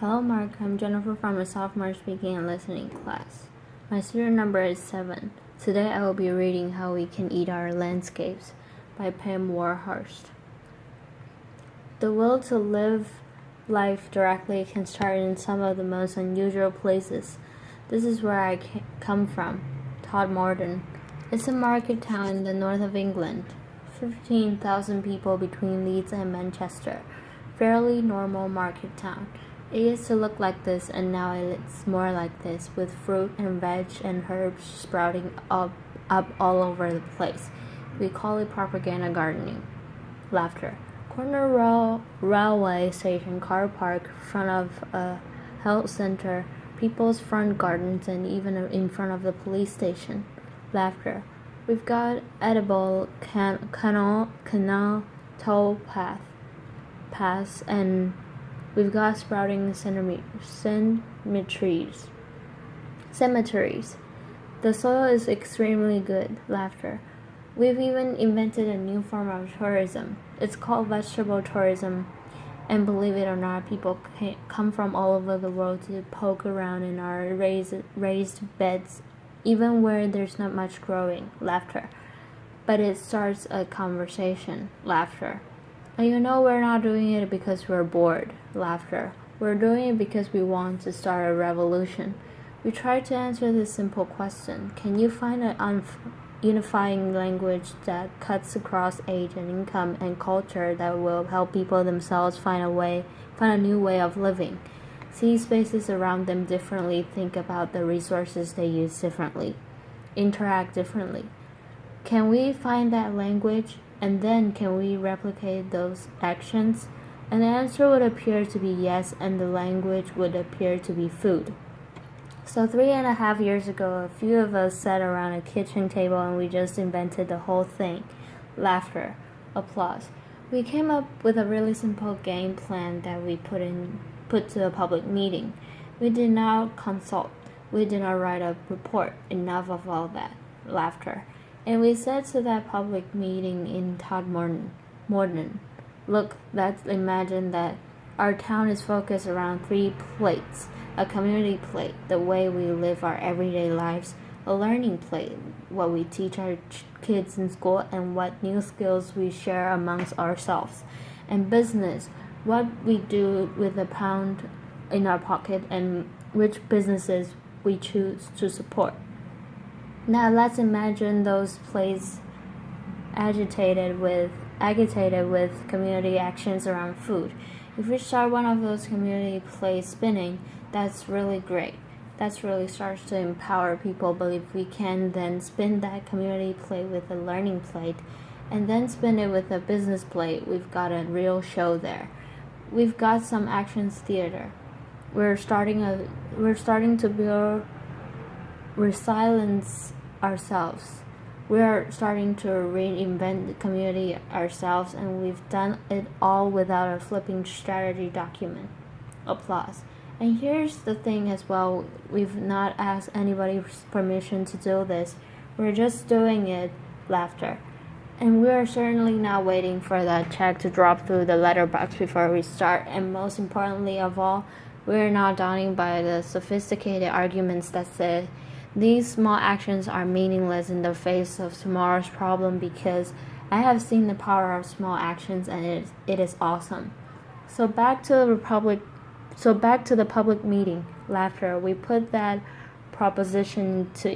Hello, Mark. I'm Jennifer from the Sophomore Speaking and Listening Class. My student number is 7. Today I will be reading How We Can Eat Our Landscapes by Warhurst. The will to live life directly can start in some of the most unusual places. This is where I come from, Todmorden. It's a market town in the north of England. 15,000 people between Leeds and Manchester. Fairly normal market town. It used to look like this, and now it's more like this, with fruit and veg and herbs sprouting up all over the place. We call it propaganda gardening. Laughter. Corner railway station, car park, front of a health center, people's front gardens, and even in front of the police station. Laughter. We've got edible canal tow paths, and we've got sprouting cemeteries. The soil is extremely good. Laughter. We've even invented a new form of tourism. It's called vegetable tourism, and believe it or not, people come from all over the world to poke around in our raised beds, even where there's not much growing. Laughter. But it starts a conversation. Laughter. And you know we're not doing it because we're bored. Laughter. We're doing it because we want to start a revolution. We try to answer this simple question. Can you find an unifying language that cuts across age and income and culture that will help people themselves find a new way of living? See spaces around them differently, think about the resources they use differently, interact differently. Can we find that language? And then can we replicate those actions? And the answer would appear to be yes, and the language would appear to be food. So 3.5 years ago, a few of us sat around a kitchen table and we just invented the whole thing. Laughter. Applause. We came up with a really simple game plan that we put to a public meeting. We did not consult. We did not write a report. Enough of all that. Laughter. And we said to that public meeting in Todmorden, look, let's imagine that our town is focused around 3 plates. A community plate, the way we live our everyday lives. A learning plate, what we teach our kids in school and what new skills we share amongst ourselves. And business, what we do with the pound in our pocket and which businesses we choose to support. Now let's imagine those plates agitated with community actions around food. If we start one of those community plates spinning, that's really great. That really starts to empower people, but if we can then spin that community plate with a learning plate and then spin it with a business plate, we've got a real show there. We've got some actions theater. We're starting to build resilience ourselves. We're starting to reinvent the community ourselves, and we've done it all without a flipping strategy document. Applause. And here's the thing as well, we've not asked anybody's permission to do this. We're just doing it. Laughter. And we're certainly not waiting for that check to drop through the letterbox before we start. And most importantly of all, we're not daunted by the sophisticated arguments that say these small actions are meaningless in the face of tomorrow's problem, because I have seen the power of small actions and it is awesome. So back to the public meeting. Laughter. We put that proposition to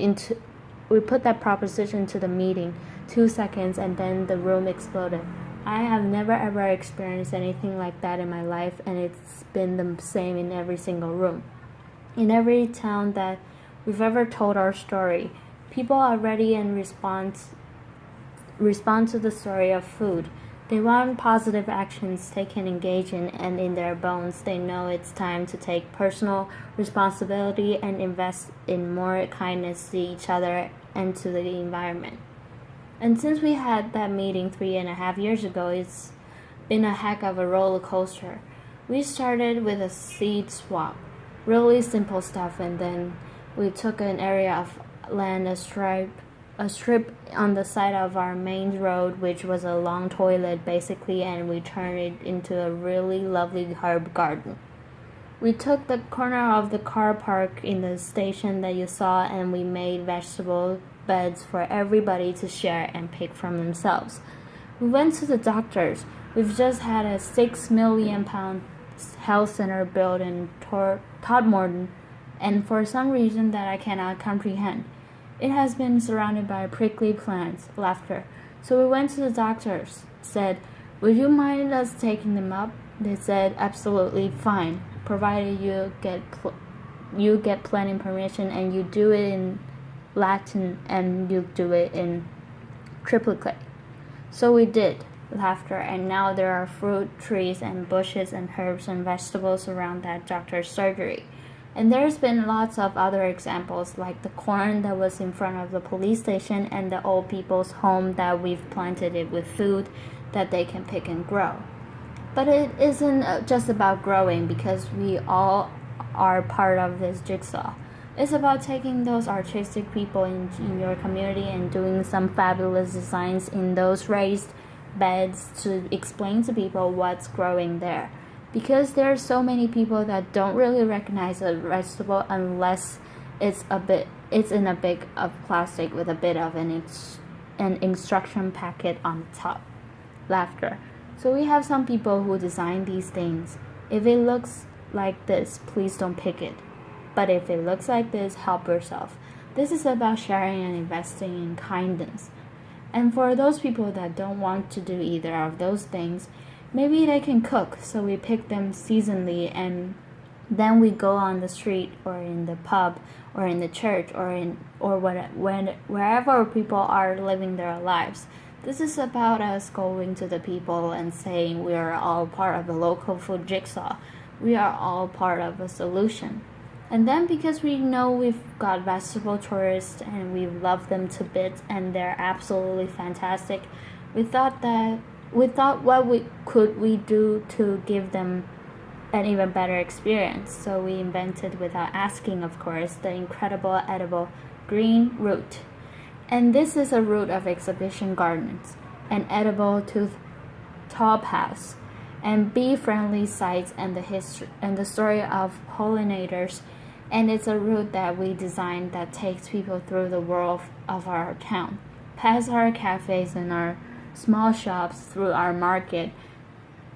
the meeting. 2 seconds and then the room exploded. I have never ever experienced anything like that in my life, and it's been the same in every single room. In every town that we've ever told our story, people are ready and respond to the story of food. They want positive actions they can engage in, and in their bones they know it's time to take personal responsibility and invest in more kindness to each other and to the environment. And since we had that meeting 3.5 years ago, it's been a heck of a roller coaster. We started with a seed swap, really simple stuff, and then we took an area of land, a strip on the side of our main road, which was a long toilet basically, and we turned it into a really lovely herb garden. We took the corner of the car park in the station that you saw and we made vegetable beds for everybody to share and pick from themselves. We went to the doctors. We've just had a £6 million health center built in Todmorden, and for some reason that I cannot comprehend, it has been surrounded by prickly plants. Laughter. So we went to the doctors, said, "Would you mind us taking them up?" They said, "Absolutely fine, provided you get planning permission and you do it in Latin and you do it in triplicate." So we did. Laughter. And now there are fruit trees and bushes and herbs and vegetables around that doctor's surgery. And there's been lots of other examples, like the corn that was in front of the police station and the old people's home that we've planted it with food that they can pick and grow. But it isn't just about growing, because we all are part of this jigsaw. It's about taking those artistic people in your community and doing some fabulous designs in those raised beds to explain to people what's growing there. Because there are so many people that don't really recognize a vegetable unless it's in a bag of plastic with a bit of an instruction packet on the top. Laughter. So we have some people who design these things. If it looks like this, please don't pick it. But if it looks like this, help yourself. This is about sharing and investing in kindness. And for those people that don't want to do either of those things, maybe they can cook, so we pick them seasonally and then we go on the street or in the pub or in the church wherever people are living their lives. This is about us going to the people and saying we are all part of the local food jigsaw. We are all part of a solution. And then because we know we've got vegetable tourists and we love them to bits and they're absolutely fantastic, we thought what could we do to give them an even better experience. So we invented, without asking of course, the incredible edible green root. And this is a root of exhibition gardens, an edible topaz, and bee-friendly sites and the history and the story of pollinators. And it's a route that we designed that takes people through the world of our town, past our cafes and our small shops, through our market,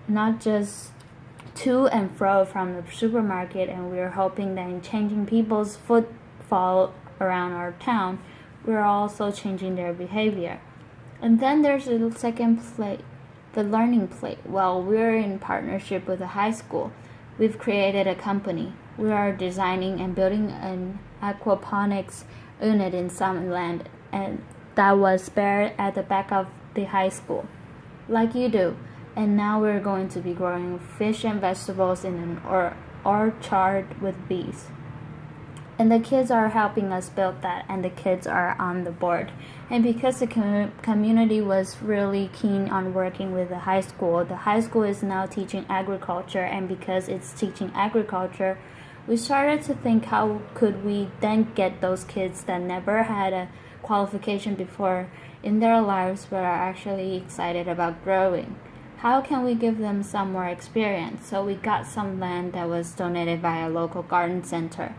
not just to and fro from the supermarket. And we're hoping that in changing people's footfall around our town, we're also changing their behavior. And then there's a second plate, the learning plate. Well, we're in partnership with a high school. We've created a company. We are designing and building an aquaponics unit in some land and that was spared at the back of the high school, like you do. And now we're going to be growing fish and vegetables in an orchard with bees. And the kids are helping us build that, and the kids are on the board. And because the community was really keen on working with the high school is now teaching agriculture. And because it's teaching agriculture, we started to think, how could we then get those kids that never had a qualification before in their lives but are actually excited about growing? How can we give them some more experience? So we got some land that was donated by a local garden center.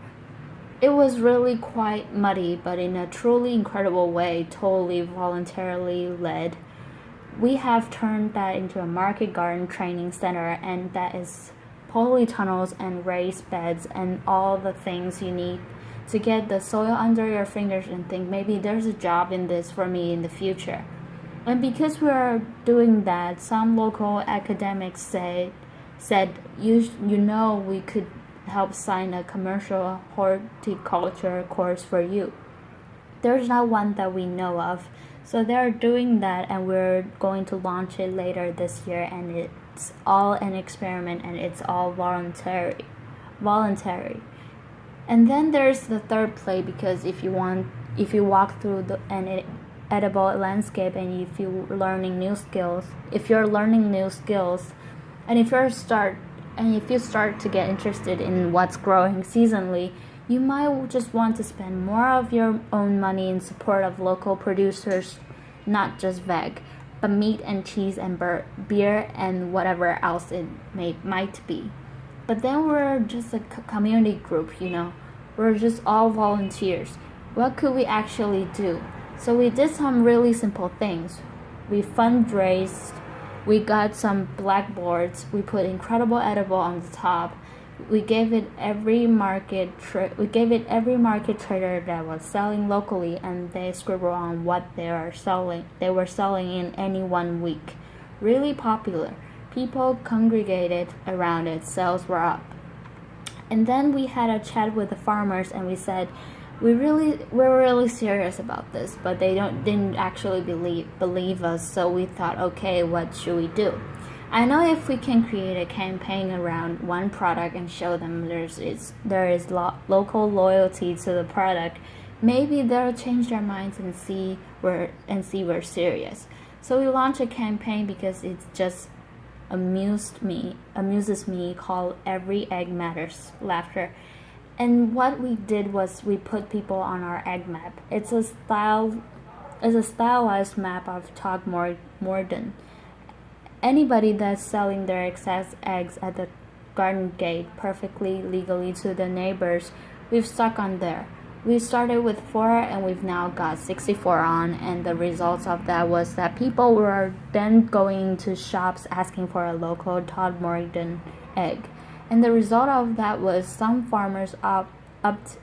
It was really quite muddy, but in a truly incredible way, totally voluntarily led. We have turned that into a market garden training center, and that is polytunnels and raised beds and all the things you need to get the soil under your fingers and think, maybe there's a job in this for me in the future. And because we are doing that, some local academics said we could help sign a commercial horticulture course for you. There's not one that we know of. So they're doing that, and we're going to launch it later this year, and it's all an experiment and it's all voluntary. And then there's the third play, because if you walk through an edible landscape and if you're learning new skills, and if you start to get interested in what's growing seasonally, you might just want to spend more of your own money in support of local producers, not just veg, but meat and cheese and beer and whatever else it might be. But then we're just a community group, We're just all volunteers. What could we actually do? So we did some really simple things. We fundraised. We got some blackboards. We put incredible edible on the top. We gave it every market trader that was selling locally, and they scribbled on what they were selling in any 1 week. Really popular. People congregated around it. Sales were up. And then we had a chat with the farmers, and we said, we're really serious about this, but they didn't actually believe us. So we thought, okay, what should we do? I know if we can create a campaign around one product and show them there is local loyalty to the product, maybe they'll change their minds and see we're serious. So we launched a campaign because it just amuses me, called Every Egg Matters Laughter. And what we did was we put people on our egg map. It's a stylized map of Togmorden. Anybody that's selling their excess eggs at the garden gate perfectly legally to the neighbors, we've stuck on there. We started with 4 and we've now got 64 on, and the results of that was that people were then going to shops asking for a local Togmorden egg. And the result of that was some farmers upped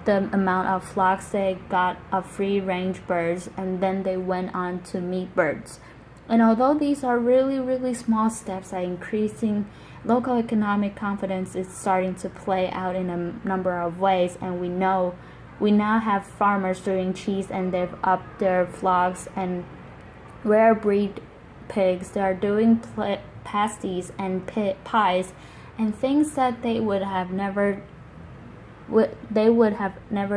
the amount of flocks they got of free-range birds, and then they went on to meat birds. And although these are really, really small steps at increasing local economic confidence, is starting to play out in a number of ways, and we now have farmers doing cheese, and they've upped their flocks, and rare breed pigs, they are doing pasties and pies and things that they would have never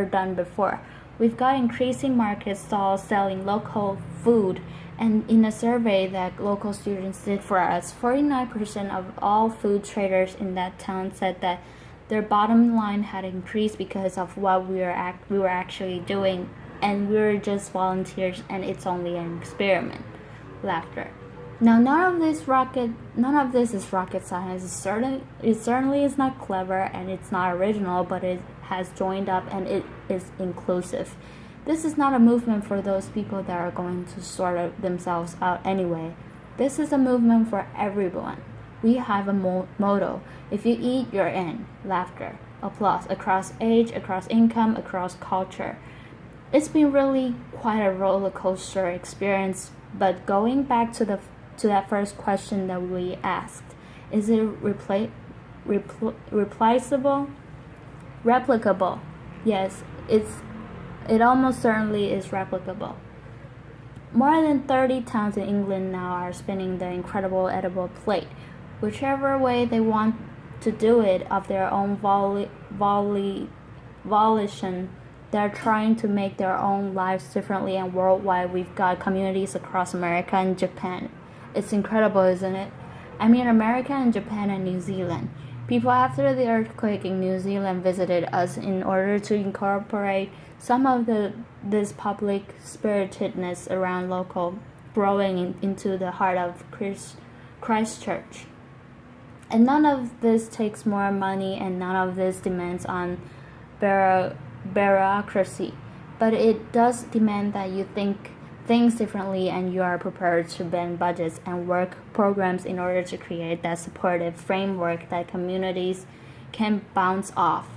done before. We've got increasing market stalls selling local food, and in a survey that local students did for us, 49% of all food traders in that town said that their bottom line had increased because of what we were actually doing, and we were just volunteers, and it's only an experiment. Laughter. Now, none of this is rocket science. It certainly is not clever, and it's not original, but it has joined up, and it is inclusive. This is not a movement for those people that are going to sort themselves out anyway. This is a movement for everyone. We have a motto: if you eat, you're in. Laughter. Applause. Across age, across income, across culture. It's been really quite a roller coaster experience, but going back to that first question that we asked, is it replicable? Yes, it almost certainly is replicable. More than 30 towns in England now are spinning the incredible edible plate, whichever way they want to do it of their own volition. They're trying to make their own lives differently, and worldwide we've got communities across America and Japan. It's incredible, isn't it? I mean, America and Japan and New Zealand. People after the earthquake in New Zealand visited us in order to incorporate some of this public spiritedness around local growing into the heart of Christchurch. And none of this takes more money, and none of this demands on bureaucracy, but it does demand that you think things differently, and you are prepared to bend budgets and work programs in order to create that supportive framework that communities can bounce off.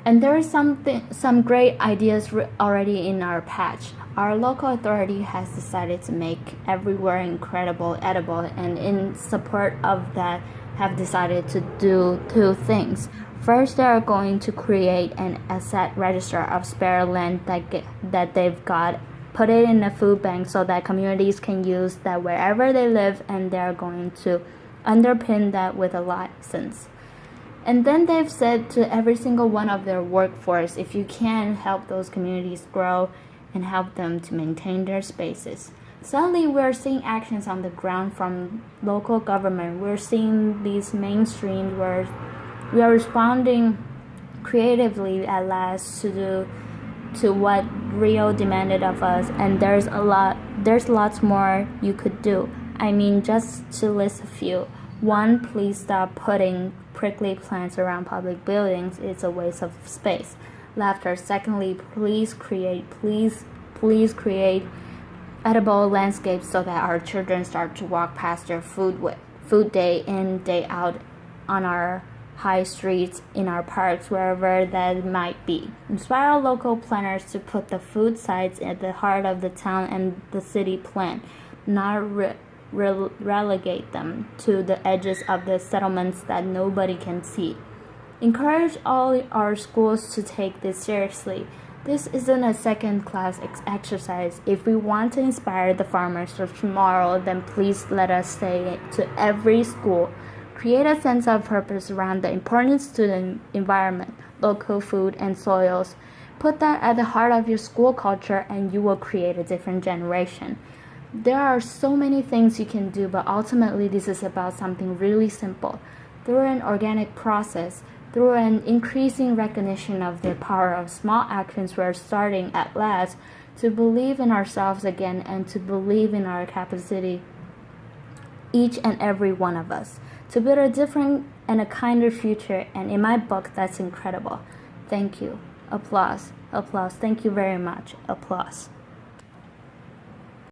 And there is some great ideas already in our patch. Our local authority has decided to make everywhere incredible edible, and in support of that have decided to do 2 things. First, they are going to create an asset register of spare land that they've got, put it in a food bank so that communities can use that wherever they live, and they're going to underpin that with a license. And then they've said to every single one of their workforce, if you can help those communities grow and help them to maintain their spaces. Suddenly, we're seeing actions on the ground from local government. We're seeing these mainstreams where we are responding creatively at last to what Rio demanded of us, and there's lots more you could do. I mean, just to list a few. One, please stop putting prickly plants around public buildings. It's a waste of space. Laughter. Secondly, please create edible landscapes so that our children start to walk past their food day in, day out on our high streets, in our parks, wherever that might be. Inspire local planners to put the food sites at the heart of the town and the city plan, not relegate them to the edges of the settlements that nobody can see. Encourage all our schools to take this seriously. This isn't a second-class exercise. If we want to inspire the farmers of tomorrow, then please let us say to every school, create a sense of purpose around the importance to the environment, local food, and soils. Put that at the heart of your school culture and you will create a different generation. There are so many things you can do, but ultimately this is about something really simple. Through an organic process, through an increasing recognition of the power of small actions, we're starting at last to believe in ourselves again and to believe in our capacity, each and every one of us, to build a different and a kinder future. And in my book, that's incredible. Thank you. Applause. Applause. Thank you very much. Applause.